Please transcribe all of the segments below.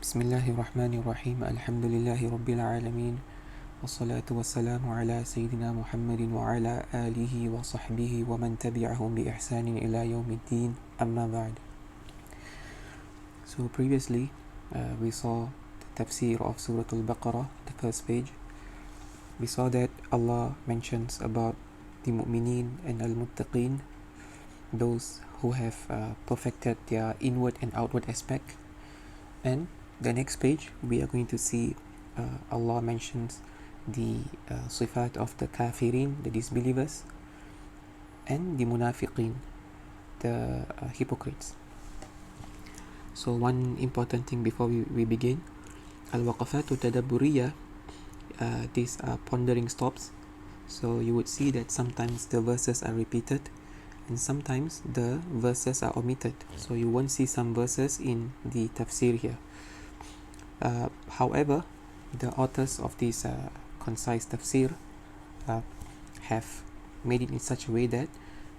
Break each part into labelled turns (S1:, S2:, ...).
S1: بسم الله الرحمن الرحيم الحمد لله رب العالمين والصلاة والسلام على سيدنا محمد وعلى آله وصحبه ومن تبعهم بإحسان إلى يوم الدين أما بعد. So previously we saw the tafsir of Surah Al-Baqarah, the first page. We saw that Allah mentions about the mu'mineen and al-muttaqeen, those who have perfected their inward and outward aspect. And the next page we are going to see Allah mentions the sifat of the kafirin, the disbelievers, and the munafiqeen, the hypocrites. So one important thing before we begin, al-waqafatu tadabburiyah, these are pondering stops. So you would see that sometimes the verses are repeated and sometimes the verses are omitted, so you won't see some verses in the tafsir here. However, the authors of this concise tafsir have made it in such a way that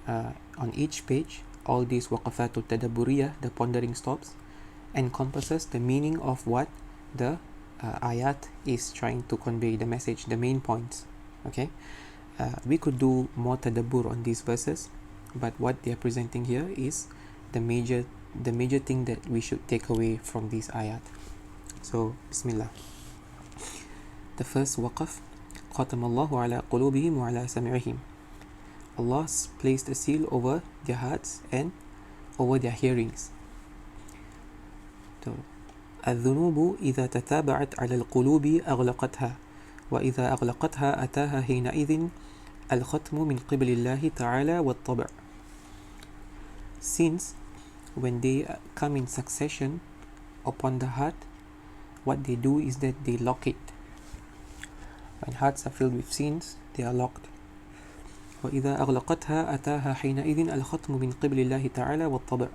S1: on each page all these waqafatul tadabburiyah, the pondering stops, encompasses the meaning of what the ayat is trying to convey, the message, the main points. Okay, we could do more tadabbur on these verses, but what they are presenting here is the major thing that we should take away from these ayat. So Bismillah. The first waqaf, Khatamallahu ala qulubihim wa ala sam'ihim. Allah placed a seal over their hearts and over their hearings. So الذنوب إذا تتابعت على القلوب أغلقتها وإذا أغلقتها أتاها حينئذ الختم من قبل الله تعالى والطبع. Sins, when they come in succession upon the heart, what they do is that they lock it. When hearts are filled with sins, they are locked. وإذا أغلقتها أتاها حينئذ الختم من قبل الله تعالى والطبع.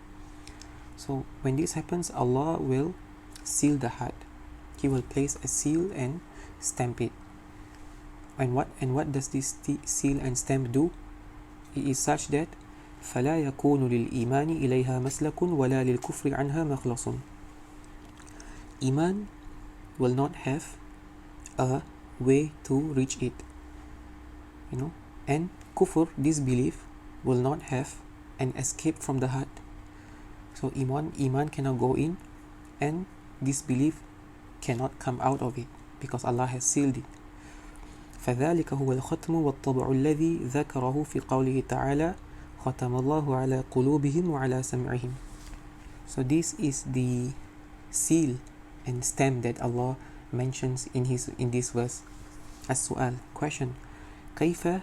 S1: So when this happens, Allah will seal the heart. He will place a seal and stamp it. And what does this seal and stamp do? It is such that فلا يكون للإيمان إليها مسلك ولا للكفر عنها مخلص. Iman will not have a way to reach it, and kufr, disbelief, will not have an escape from the heart. So iman cannot go in, and disbelief cannot come out of it, because Allah has sealed it. فذلك هو الختم والطبع الذي ذكره في قوله تعالى ختم الله على قلوبهم وعلى سمعهم. So this is the seal and stamp that Allah mentions in this verse. السؤال, question, كيف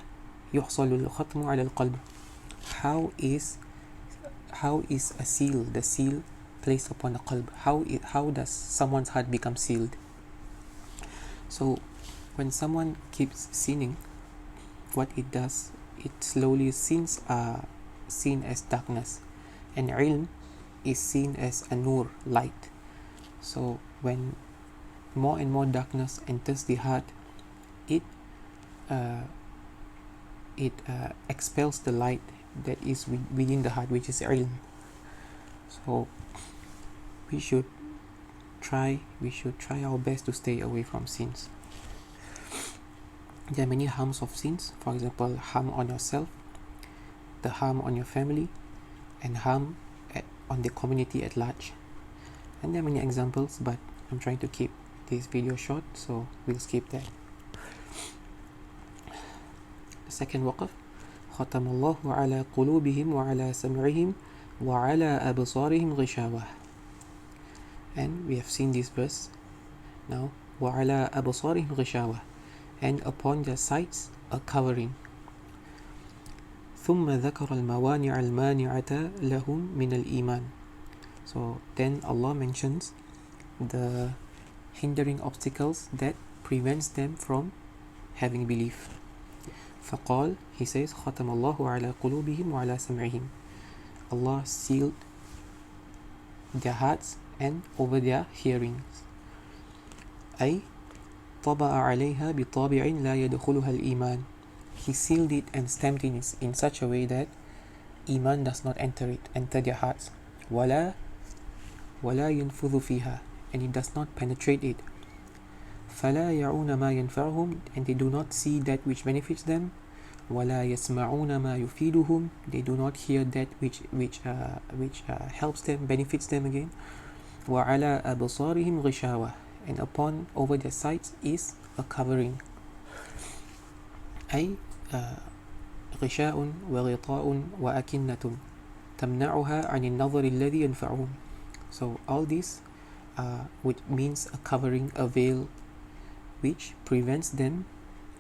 S1: يحصل الختم على القلب? How is a seal, the seal, placed upon the qalb? How does someone's heart become sealed? So when someone keeps sinning, what it does, it slowly, sins are seen as darkness, and ilm is seen as a nur, light. So when more and more darkness enters the heart, it expels the light that is within the heart, which is ilm. So we should try our best to stay away from sins. There are many harms of sins. For example, harm on yourself, the harm on your family, and harm on the community at large. And there are many examples, but I'm trying to keep this video short, so we'll skip that. The second waqaf, ختم الله على قلوبهم وعلى سمعهم وعلى أبصارهم غشاوة. And we have seen this verse now. وعلى أبصارهم غشاوة, and upon their sights a covering. ثم ذكر الموانع المانعة لهم من الإيمان. So then Allah mentions the hindering obstacles that prevents them from having belief. فقال, he says, ختم الله على قلوبهم وعلى سمعهم. Allah sealed their hearts and over their hearings. أي طبع عليها بطابع لا يدخلها الإيمان. He sealed it and stamped it in such a way that Iman does not enter their hearts. ولا ينفذ فيها, and it does not penetrate it. فَلَا يَعُونَ مَا يَنْفَعُهُمْ, and they do not see that which benefits them. وَلَا يَسْمَعُونَ مَا يُفِيدُهُمْ, they do not hear that which helps them, benefits them again. وَعَلَى أَبْصَارِهِمْ غِشَاوَةٌ, and upon over their sights is a covering. أي غشاء وغطاء وأكنة تمنعها عن النظر الذي ينفعهم. So all this which means a covering, a veil, which prevents them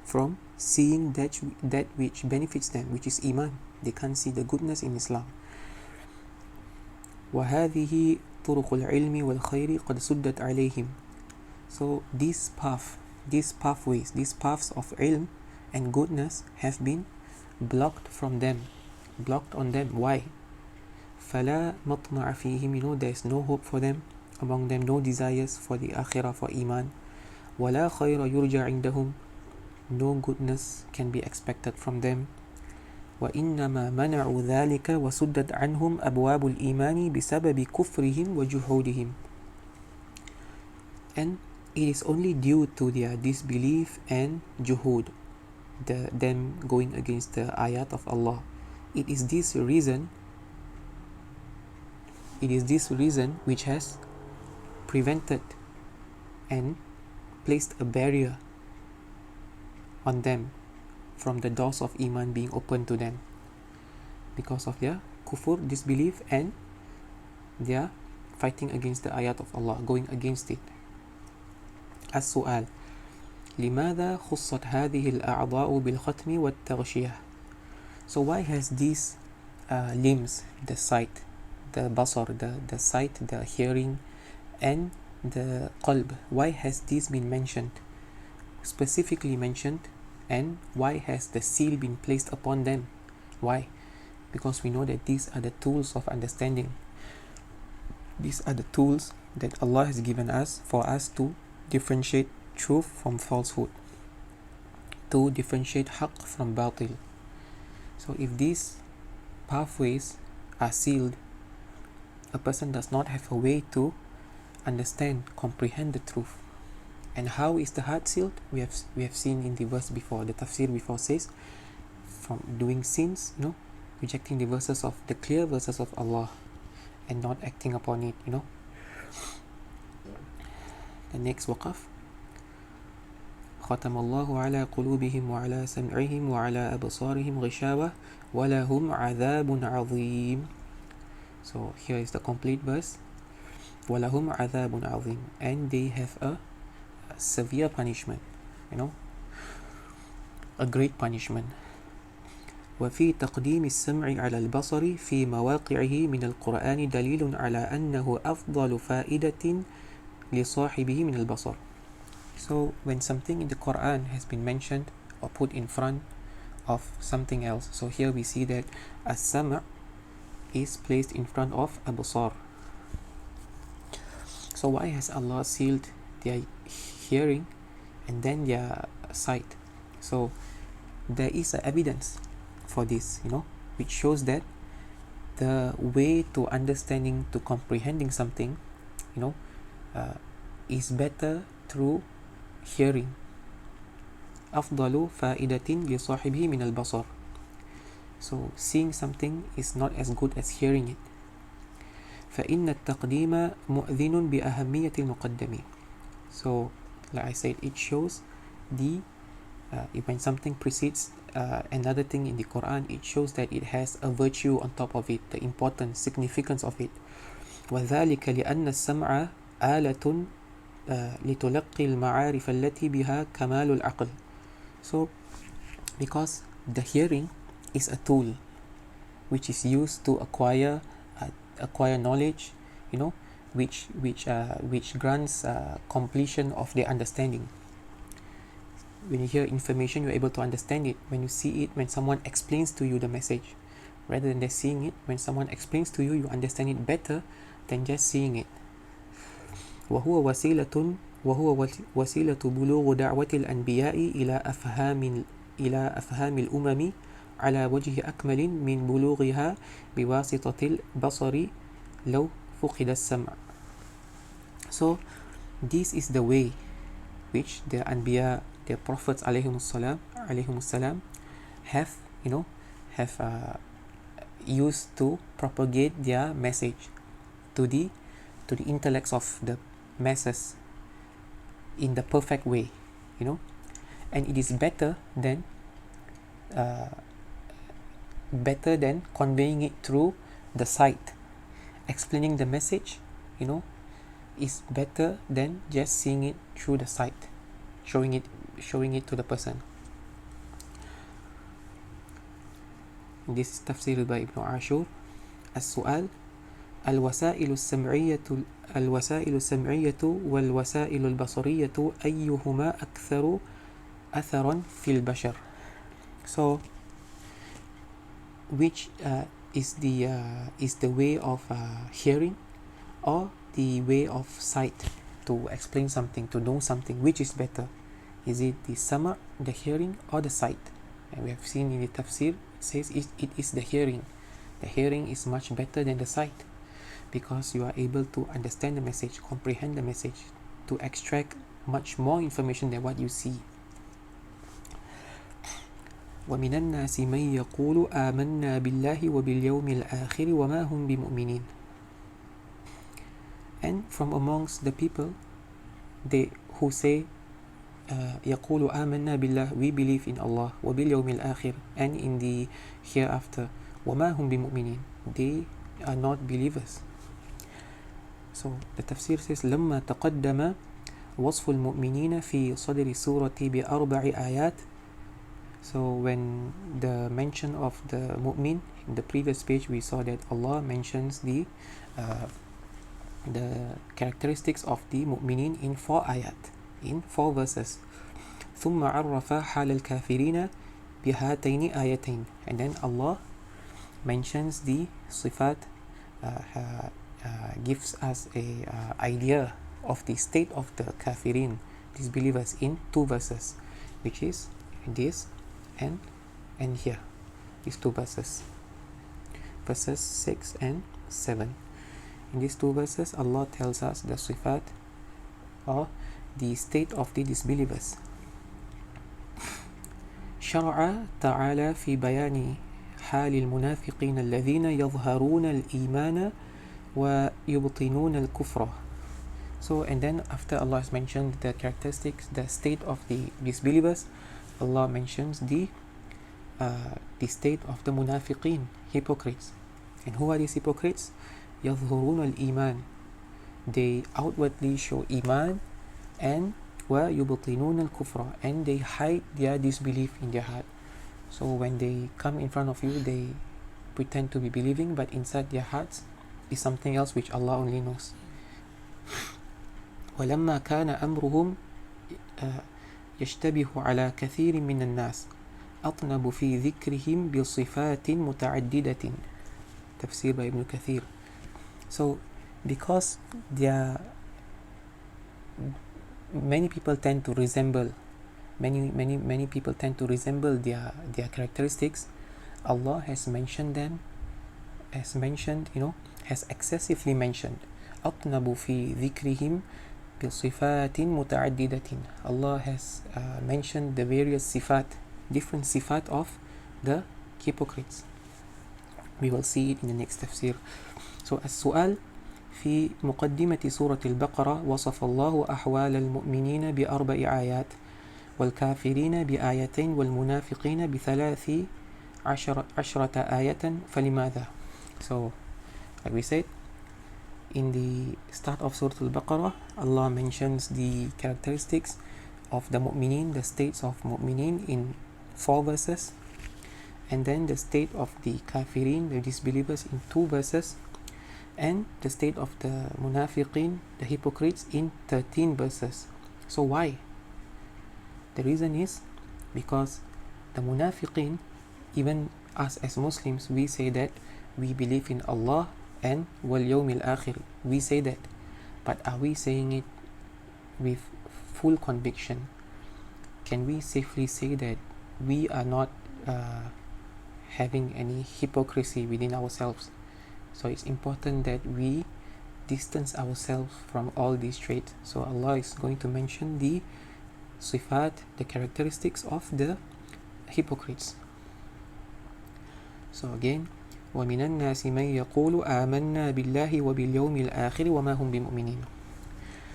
S1: from seeing that which benefits them, which is Iman. They can't see the goodness in Islam. وهذه طرق العلم والخير قد سدت عليهم. So this pathways, these paths of ilm and goodness have been blocked from them, blocked on them. Why? فلا مطمع فيهم, there is no hope for them, among them no desires for the akhirah, for Iman. ولا خير يرجى عندهم, no goodness can be expected from them. وإنما منعوا ذلك وسدت عنهم أبواب الإيمان بسبب كفرهم وجحودهم. And it is only due to their disbelief and juhud, them going against the ayat of Allah. It is this reason which has prevented and placed a barrier on them from the doors of Iman being open to them, because of their kufur, disbelief, and their fighting against the ayat of Allah, going against it. السؤال: لماذا خصت هذه الأعضاء بالختم والتغشية? So why has these limbs, the sight, the basar, the sight, the hearing, and the qalb, why has this been mentioned, specifically mentioned, and why has the seal been placed upon them? Why? Because we know that these are the tools of understanding. These are the tools that Allah has given us for us to differentiate truth from falsehood, to differentiate haqq from batil. So if these pathways are sealed, a person does not have a way to understand, comprehend the truth. And how is the heart sealed? We have seen in the verse before, the tafsir before says, from doing sins, rejecting the verses of the clear verses of Allah and not acting upon it. The next waqaf: ختم الله على قلوبهم وعلى سمعهم وعلى أبصارهم غشاوة ولهم عذاب عظيم. So here is the complete verse: وَلَهُمْ عَذَابٌ عَظِيمٌ, and they have a severe punishment, a great punishment. وفي تقديم السمع على البصر في مواقعه من القرآن دليل على أنه أفضل فائدة لصاحبه من البصر. So when something in the Quran has been mentioned or put in front of something else, so here we see that as-sam' is placed in front of absar. So why has Allah sealed their hearing and then their sight? So there is a evidence for this, which shows that the way to understanding, to comprehending something, is better through hearing. أفضل فائدة لصاحبه من البصر. So seeing something is not as good as hearing it. فإن التقديم مؤذن بأهمية المقدم. So like I said, it shows when something precedes another thing in the Quran, it shows that it has a virtue on top of it, the importance, significance of it. وذلك لأن السمع آلة لتلقي المعارف التي بها كمال العقل. So because the hearing is a tool which is used to acquire knowledge, which grants completion of the understanding. When you hear information, you're able to understand it. When you see it, when someone explains to you the message, rather than just seeing it, when someone explains to you, you understand it better than just seeing it. وهو وسيلة بلوغ دعوة الأنبياء إلى أفهام الأمم على وجه أكمل من بلوغها بواسطة البصر لو فقد السمع. So this is the way which the Anbiya, the Prophets alayhimussalam, have, used to propagate their message to the intellects of the masses in the perfect way, and it is better than conveying it through the sight. Explaining the message, is better than just seeing it through the sight, showing it to the person. This is tafsir by Ibn Ashur. السؤال: الوسائل السمعية والوسائل البصرية أيهما أكثر أثرا في البشر. So which is the way of hearing or the way of sight to explain something, to know something? Which is better? Is it the sama', the hearing, or the sight? And we have seen in the tafsir, it says it is the hearing. The hearing is much better than the sight, because you are able to understand the message, comprehend the message, to extract much more information than what you see. وَمِنَ النَّاسِ مَن يَقُولُ آمَنَّا بِاللَّهِ وَبِالْيَوْمِ الْآخِرِ وَمَا هُمْ بِمُؤْمِنِينَ. And from amongst the people, they who say يَقُولُ آمَنَّا بِاللَّهِ, we believe in Allah, وَبِالْيَوْمِ الْآخِرِ, and in the hereafter, وَمَا هُمْ بِمُؤْمِنِينَ, they are not believers. So the tafsir says لما تقدم وصف المؤمنين في صدر السورة بأربع آيات. So when the mention of the mu'min in the previous page, we saw that Allah mentions the characteristics of the mu'minin in 4 ayat, in 4 verses. ثم عرف حال الكافرين بهاتين آيتين, and then Allah mentions the sifat, gives us a idea of the state of the kafirin, disbelievers, in 2 verses, which is this and here, these 2 verses 6 and 7. In these 2 verses, Allah tells us the sifat, or the state of the disbelievers. شرع تعالى في بيان حال المنافقين الذين يظهرون الإيمان ويبطنون الكفر. So, and then after Allah has mentioned the characteristics, the state of the disbelievers, Allah mentions the state of the munafiqeen, hypocrites. And who are these hypocrites? يظهرون الإيمان, they outwardly show iman, and ويبطنون الكفر, and they hide their disbelief in their heart. So when they come in front of you, they pretend to be believing, but inside their hearts is something else which Allah only knows. ولما كان أمرهم يشتبه على كثير من الناس أطنب في ذكرهم بصفات متعددة. تفسير by Ibn Kathir. So because many people tend to resemble many people tend to resemble their characteristics, Allah has mentioned them, has excessively mentioned أطنب في ذكرهم بصفات متعددة. Allah has mentioned the various sifat, different sifat of the hypocrites. We will see it in the next tafsir. So السؤال: في مقدمة سورة البقرة وصف الله أحوال المؤمنين ب4 آيات والكافرين بآيتين والمنافقين ب13 آية فلماذا? So like we said, in the start of Surah Al-Baqarah, Allah mentions the characteristics of the mu'minin, the states of mu'minin, in 4 verses, and then the state of the kafirin, the disbelievers, in 2 verses, and the state of the munafiqin, the hypocrites, in 13 verses. So why? The reason is because the munafiqin, even us as Muslims, we say that we believe in Allah and wal yawmil akhir. We say that, but are we saying it with full conviction? Can we safely say that we are not having any hypocrisy within ourselves? So it's important that we distance ourselves from all these traits. So Allah is going to mention the sifat, the characteristics of the hypocrites. So again, وَمِنَ النَّاسِ مَنْ يَقُولُ آمَنَّا بِاللَّهِ وَبِالْيَوْمِ الْآخِرِ وَمَا هُمْ بِمُؤْمِنِينَ.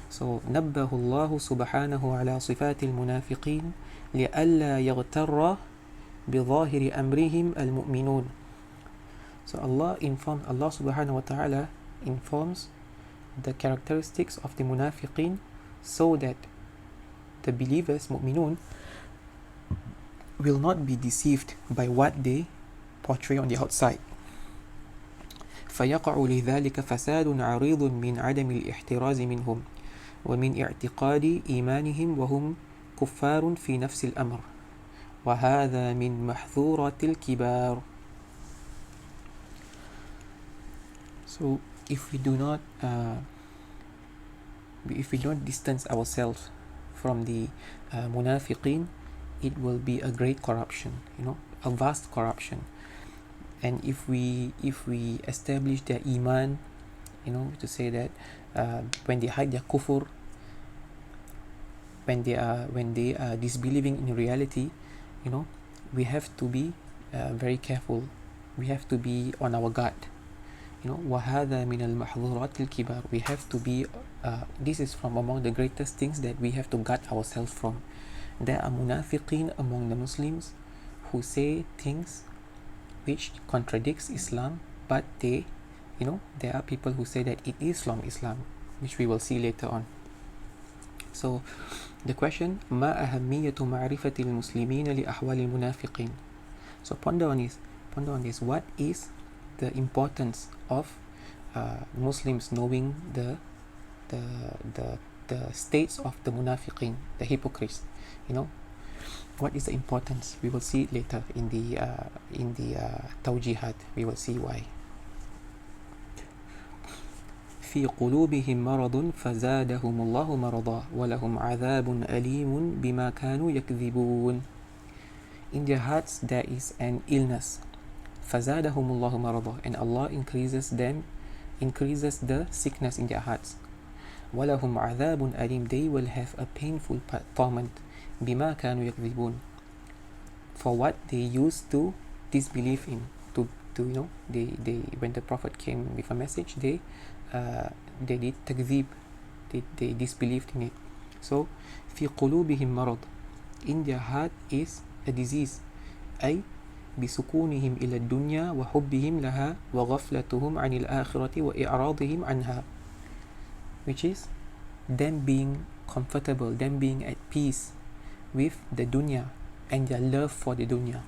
S1: So نبه الله سبحانه على صفات المنافقين لئلا يغتر بظاهر أمرهم المؤمنون. So Allah subhanahu wa ta'ala informs the characteristics of the munafiqeen so that the believers, mu'minun, will not be deceived by what they portray on the outside. فيقع لذلك فساد عريض من عدم الاحتراز منهم ومن اعتقاد إيمانهم وهم كفار في نفس الأمر وهذا من محظورات الكبار. So if we do not distance ourselves from the munafiqeen, it will be a great corruption, a vast corruption. And if we establish their iman, to say that when they hide their kufr, when they are disbelieving in reality, we have to be very careful. We have to be on our guard. وَهَذَا مِنَ الْمَحْظُورَاتِ الْكِبَارِ. We have to be, this is from among the greatest things that we have to guard ourselves from. There are munafiqeen among the Muslims who say things which contradicts Islam, but there are people who say that it is from Islam, which we will see later on. So the question, ما أهمية معرفة المسلمين لأحوال المنافقين? So ponder on this. What is the importance of Muslims knowing the states of the munafiqeen, the hypocrites? What is the importance? We will see it later in the tawjihat. We will see why. في قلوبهم مرض فزادهم الله مرضا ولهم عذاب أليم بما كانوا يكذبون. In their hearts there is an illness. فزادهم الله مرضا, and Allah increases the sickness in their hearts. وَلَهُمْ عَذَابٌ أَلِيمٌ, they will have a painful torment. بِمَا كَانُوا يَكْذِبُونَ, for what they used to disbelieve in. They when the Prophet came with a message, they did takzib, they disbelieved in it. So في قلوبهم مرض, in their heart is a disease. أي بسكونهم إلى الدنيا وحبهم لها وغفلتهم عن الآخرة وإعراضهم عنها, which is them being comfortable, them being at peace with the dunya and their love for the dunya.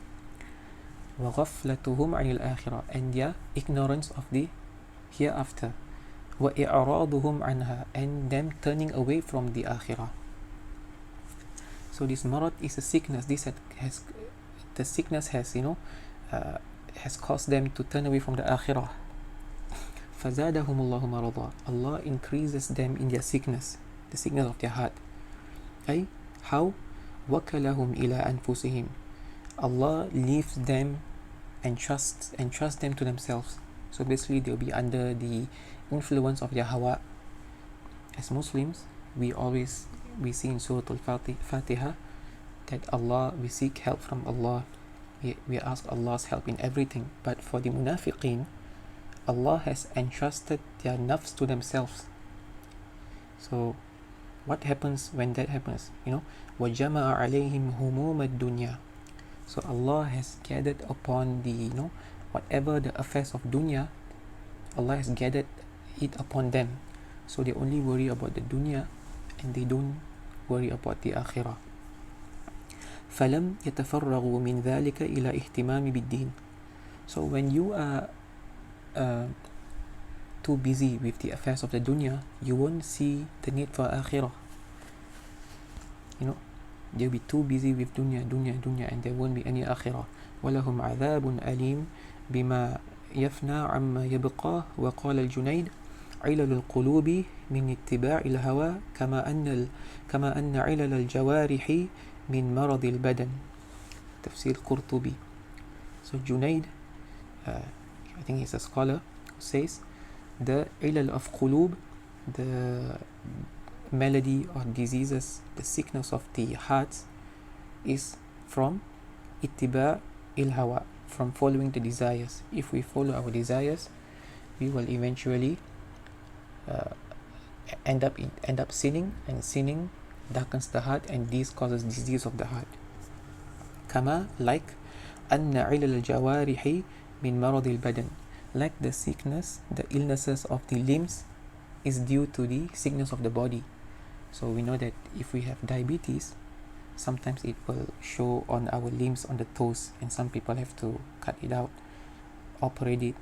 S1: وغفلتهم عن الآخرة, and their ignorance of the hereafter. وإعراضهم عنها, and them turning away from the akhirah. So this marad is a sickness. The sickness has caused them to turn away from the akhirah. فزادهم الله مرضا, Allah increases them in their sickness, the sickness of their heart. أي how وكلهم إلى أنفسهم, Allah leaves them and trusts them to themselves. So basically they'll be under the influence of their hawa. As Muslims, we see in Surah Al-Fatiha that we seek help from Allah. We ask Allah's help in everything. But for the munafiqeen, Allah has entrusted their nafs to themselves. So what happens when that happens? وَجَمَعَ عَلَيْهِمْ هُمُومَ الدُّنْيَا. So Allah has gathered upon the, whatever the affairs of dunya, Allah has gathered it upon them. So they only worry about the dunya and they don't worry about the akhirah. فَلَمْ يَتَفَرَّغُوا مِنْ ذَلِكَ إِلَى اهْتِمَامِ بِالدِّينِ. So when you are too busy with the affairs of the dunya, you won't see the need for akhirah. They'll be too busy with dunya, and there won't be any akhirah. وَلَهُمْ عَذَابٌ أَلِيمٌ بِمَا يَفْنَى عَمَّا يَبْقَى. وقال الجنيد علل القلوب من اتباع الهوى كما أن علل الجوارح من مرض البدن. تفسير قرطبي. So Junaid, I think he's a scholar, who says the ilal of qulub, the malady or diseases, the sickness of the hearts, is from ittiba il hawa, from following the desires. If we follow our desires, we will eventually end up sinning, and sinning darkens the heart, and this causes disease of the heart. Kama, like anna ilal al-jawarihi min marad al-badan, like the sickness, the illnesses of the limbs is due to the sickness of the body. So we know that if we have diabetes, sometimes it will show on our limbs, on the toes, and some people have to cut it out, operate it.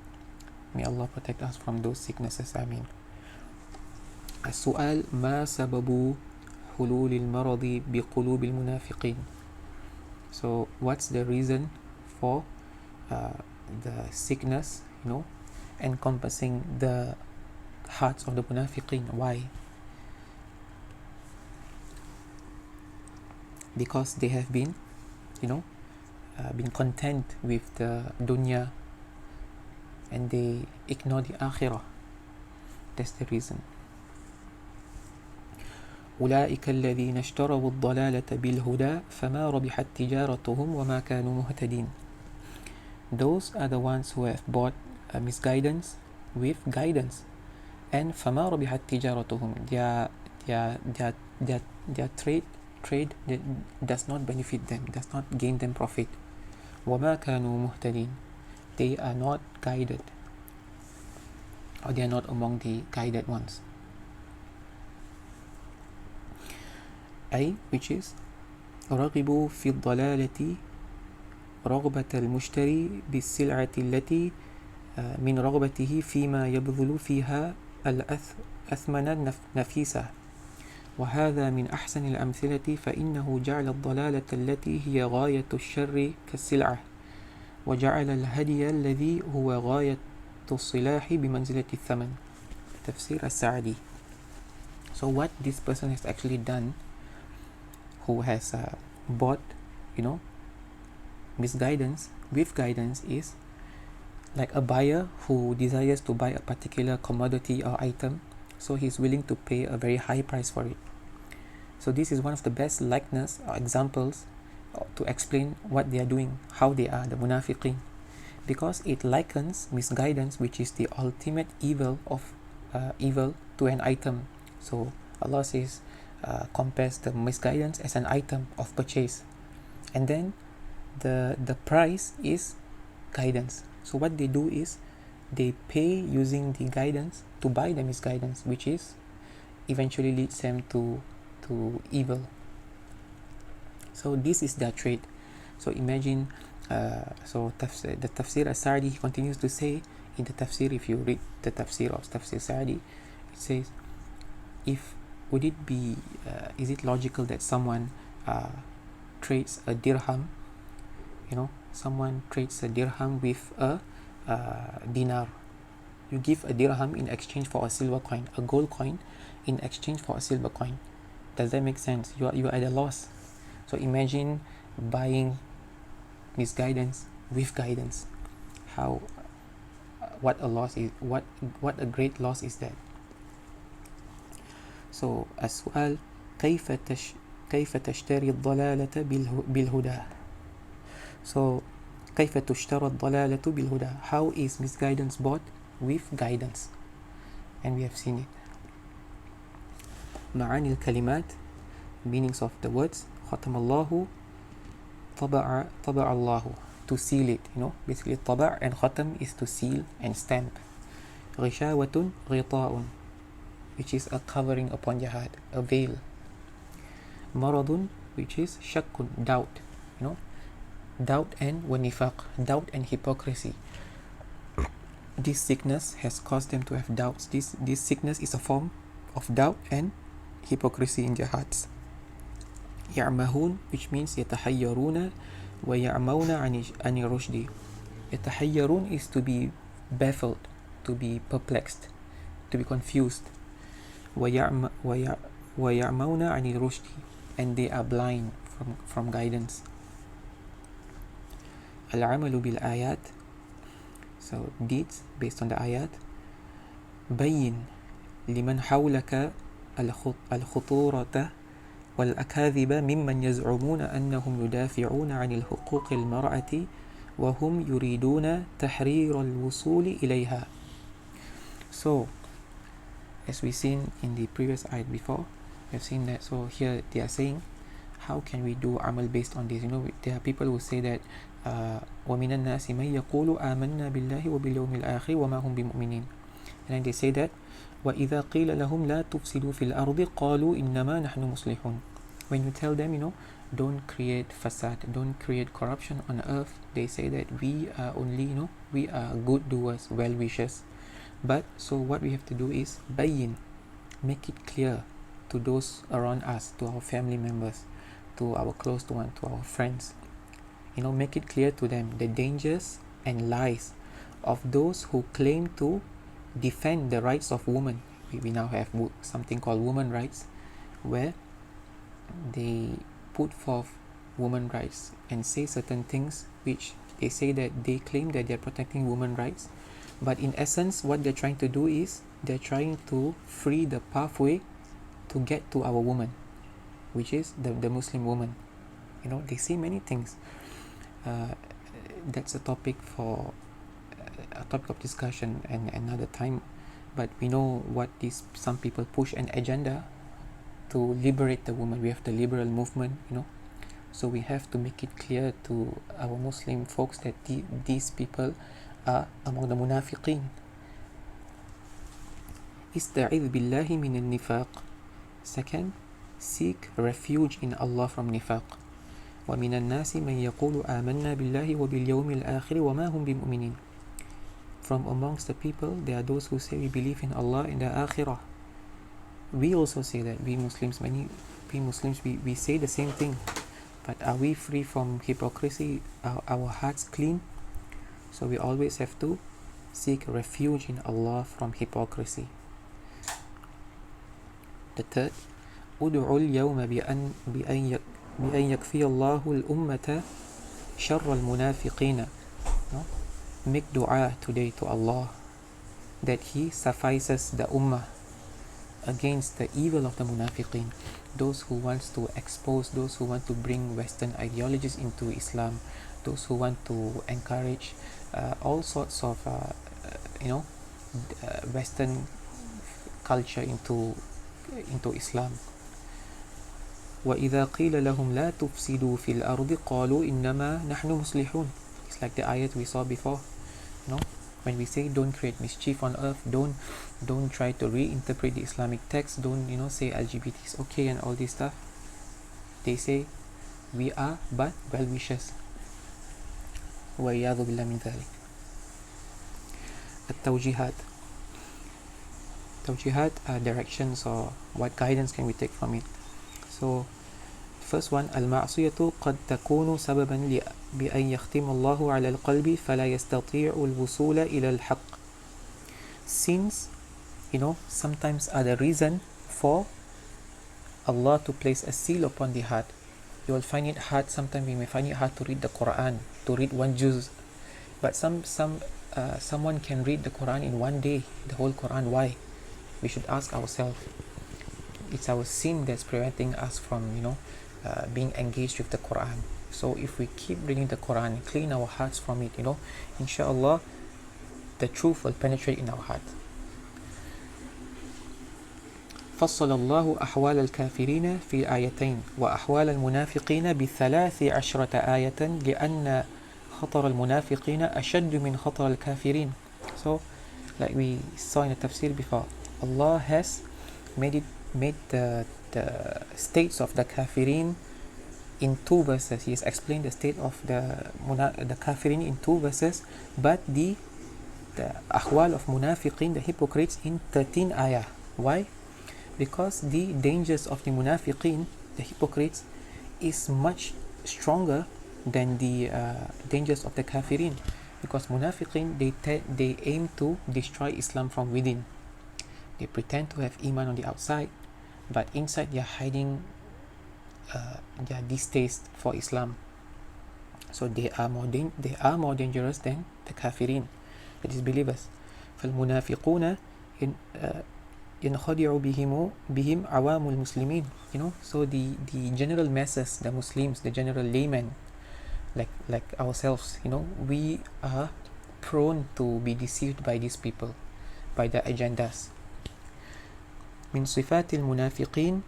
S1: May Allah protect us from those sicknesses. Ameen. السؤال ما سبب حلول المرض بقلوب المنافقين. So what's the reason for the sickness, encompassing the hearts of the munafiqeen? Why? Because they have been content with the dunya, and they ignore the akhirah. That's the reason. أولئك الذين اشتروا الضلالة بالهدى فما ربحت تجارتهم وما كانوا مهتدين. Those are the ones who have bought misguidance with guidance, and فما ربحت تجارتهم, their trade does not benefit them, does not gain them profit. وما كانوا مهتدين, they are not guided, or they are not among the guided ones. Which is رغبوا في الضلالة رغبة المشتري بالسلعة التي من رغبته فيما يبذل فيها الأثمن نفيسة، وهذا من أحسن الأمثلة، فإنه جعل الضلالة التي هي غاية الشر كالسلعة، وجعل الهدي الذي هو غاية الصلاح بمنزلة الثمن. تفسير السعدي. So what this person has actually done, who has bought misguidance with guidance, is like a buyer who desires to buy a particular commodity or item, so he's willing to pay a very high price for it. So this is one of the best likeness or examples to explain what they are doing, how they are, the munafiqeen, because it likens misguidance, which is the ultimate evil of evil, to an item. So Allah says, compares the misguidance as an item of purchase, and then the price is guidance. So what they do is they pay using the guidance to buy the misguidance, which is eventually leads them to evil. So this is their trade. So imagine, the Tafsir As-Sa'di, he continues to say in the Tafsir, if you read the Tafsir of Tafsir Sa'di, it says, is it logical that someone trades a dirham, someone trades a dirham with a dinar? You give a dirham in exchange for a silver coin, a gold coin in exchange for a silver coin. Does that make sense? You are at a loss. So imagine buying misguidance with guidance. What a loss is, what a great loss is that. So السؤال كيف تشتري الضلالة بالهدى. So كيف تشترى الضلالة بالهدى, how is misguidance bought? With guidance, and we have seen it. معاني الكلمات, meanings of the words. ختم الله, طبع الله, to seal it, basically طبع and ختم is to seal and stamp. غشاوة غطاء, which is a covering upon your heart, a veil. Maradun, which is shakkun, doubt, doubt and wanifaq, doubt and hypocrisy. This sickness has caused them to have doubts. This sickness is a form of doubt and hypocrisy in their hearts. يعمهون, which means يتحيرون ويعمون عن الرشد. يتحيرون is to be baffled, to be perplexed, to be confused. ويعمون عن الرشد, and they are blind from guidance. العمل بالآيات, so deeds based on the ayat. بين لمن حولك الخطورة والأكاذيب ممن يزعمون أنهم يدافعون عن الحقوق المرأة وهم يريدون تحرير الوصول إليها. So, as we seen in the previous ayat before, we have seen that. So here they are saying, how can we do amal based on this? You know, there are people who say that وَمِنَ النَّاسِ مَنْ يَقُولُ آمَنَّا بِاللَّهِ وَبِالْيَوْمِ الْآخِرِ وَمَا هُمْ بِمُؤْمِنِينَ. And then they say that وَإِذَا قِيلَ لَهُمْ لَا تُفْسِدُوا فِي الْأَرْضِ قَالُوا إِنَّمَا نَحْنُ مُصْلِحُونَ. When you tell them, you know, don't create fasad, don't create corruption on earth, they say that we are only, you know, we are good doers, well wishers. But so what we have to do is bayin, make it clear to those around us, to our family members, to our close ones, to our friends. You know, make it clear to them the dangers and lies of those who claim to defend the rights of women. We now have something called women rights, where they put forth women rights and say certain things which they say that they claim that they're protecting women rights, but in essence what they're trying to do is they're trying to free the pathway to get to our woman, which is the Muslim woman. You know, they say many things. That's a topic of discussion and another time, but we know what some people push an agenda to liberate the woman. We have the liberal movement, you know, so we have to make it clear to our Muslim folks that these people are among the munafiqeen. Ista'idh billahi min al-nifaq. Second, seek refuge in Allah from nifaq. وَمِنَ النَّاسِ مَنْ يَقُولُ آمَنَّا بِاللَّهِ وَبِالْيَوْمِ الْآخِرِ وَمَا هُمْ بِمُؤْمِنِينَ. From amongst the people, there are those who say we believe in Allah and the Akhirah. We also say that, we Muslims, we say the same thing, but are we free from hypocrisy? Are our hearts clean? So we always have to seek refuge in Allah from hypocrisy. The third, أُدْعُوا الْيَوْمَ بِأَنْ يَكْفِيَ اللَّهُ الْأُمَّةَ شَرَّ الْمُنَافِقِينَ. Make dua today to Allah that He suffices the ummah against the evil of the munafiqeen, those who wants to expose, those who want to bring Western ideologies into Islam, those who want to encourage all sorts of Western culture into Islam. وَإِذَا قِيلَ لَهُمْ لَا تُفْسِدُوا فِي الْأَرْضِ قَالُوا إِنَّمَا نَحْنُ مُصْلِحُونَ. It's like the ayat we saw before. You know, when we say don't create mischief on earth, don't try to reinterpret the Islamic text, don't say LGBT is okay and all this stuff. They say we are but well wishers. وَإِيَاذُ بِاللَّهِ مِنْ ذَلِكَ. التوجيهات. Tawjihat are directions, or what guidance can we take from it. So first one, المعصية قد تكون سببا بأن يختم الله على القلب فلا يستطيع الوصول إلى الحق. Sins, sometimes are the reason for Allah to place a seal upon the heart. You will find it hard, sometimes we may find it hard to read the Quran, to read one juz, but someone can read the Quran in one day, the whole Quran. Why? We should ask ourselves. It's our sin that's preventing us from being engaged with the Quran. So if we keep reading the Quran, clean our hearts from it, inshallah the truth will penetrate in our heart. فصل الله أحوال الكافرين في آيتين وأحوال المنافقين ب13 آية لأن خطر المنافقين أشد من خطر الكافرين. So like we saw in the tafsir before, Allah has made the states of the kafirin in 2 verses. He has explained the state of the kafirin in 2 verses, but the ahwal of munafiqin, the hypocrites, in 13 ayah. Why? Because the dangers of the munafiqin, the hypocrites, is much stronger than the dangers of the kafirin. Because munafiqin, they aim to destroy Islam from within. They pretend to have iman on the outside, but inside they are hiding their distaste for Islam. So they are more dangerous than the kafirin, the disbelievers. فالمنافقون ينخدع بهم عوام المسلمين. So the general masses, the Muslims, the general laymen, like ourselves, we are prone to be deceived by these people, by their agendas. من صفات المنافقين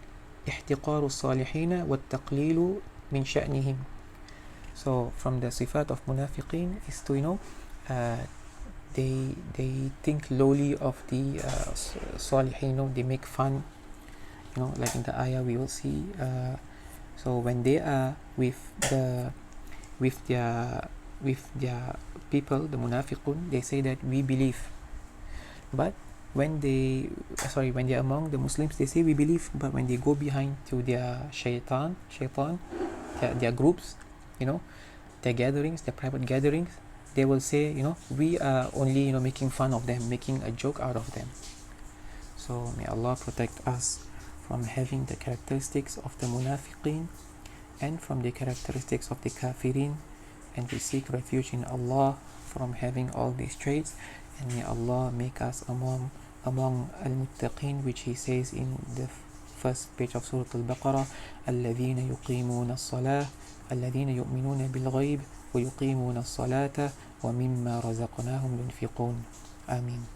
S1: احتقار الصالحين والتقليل من شأنهم. So from the sifat of munafiqeen is to they think lowly of the salihin. They make fun, like in the ayah we will see. So when they are with their people, the munafiqun, they say that we believe, but when they're among the Muslims, they say we believe, but when they go behind to their shaitan, their groups, their gatherings, their private gatherings, they will say, we are only, making fun of them, making a joke out of them. So may Allah protect us from having the characteristics of the munafiqeen and from the characteristics of the kafirin, and we seek refuge in Allah from having all these traits, and may Allah make us among al-muttaqin, which He says in the first page of Surah Al-Baqarah, الذين يقيمون الصلاة الذين يؤمنون بالغيب ويقيمون الصلاة ومما رزقناهم ينفقون. آمين.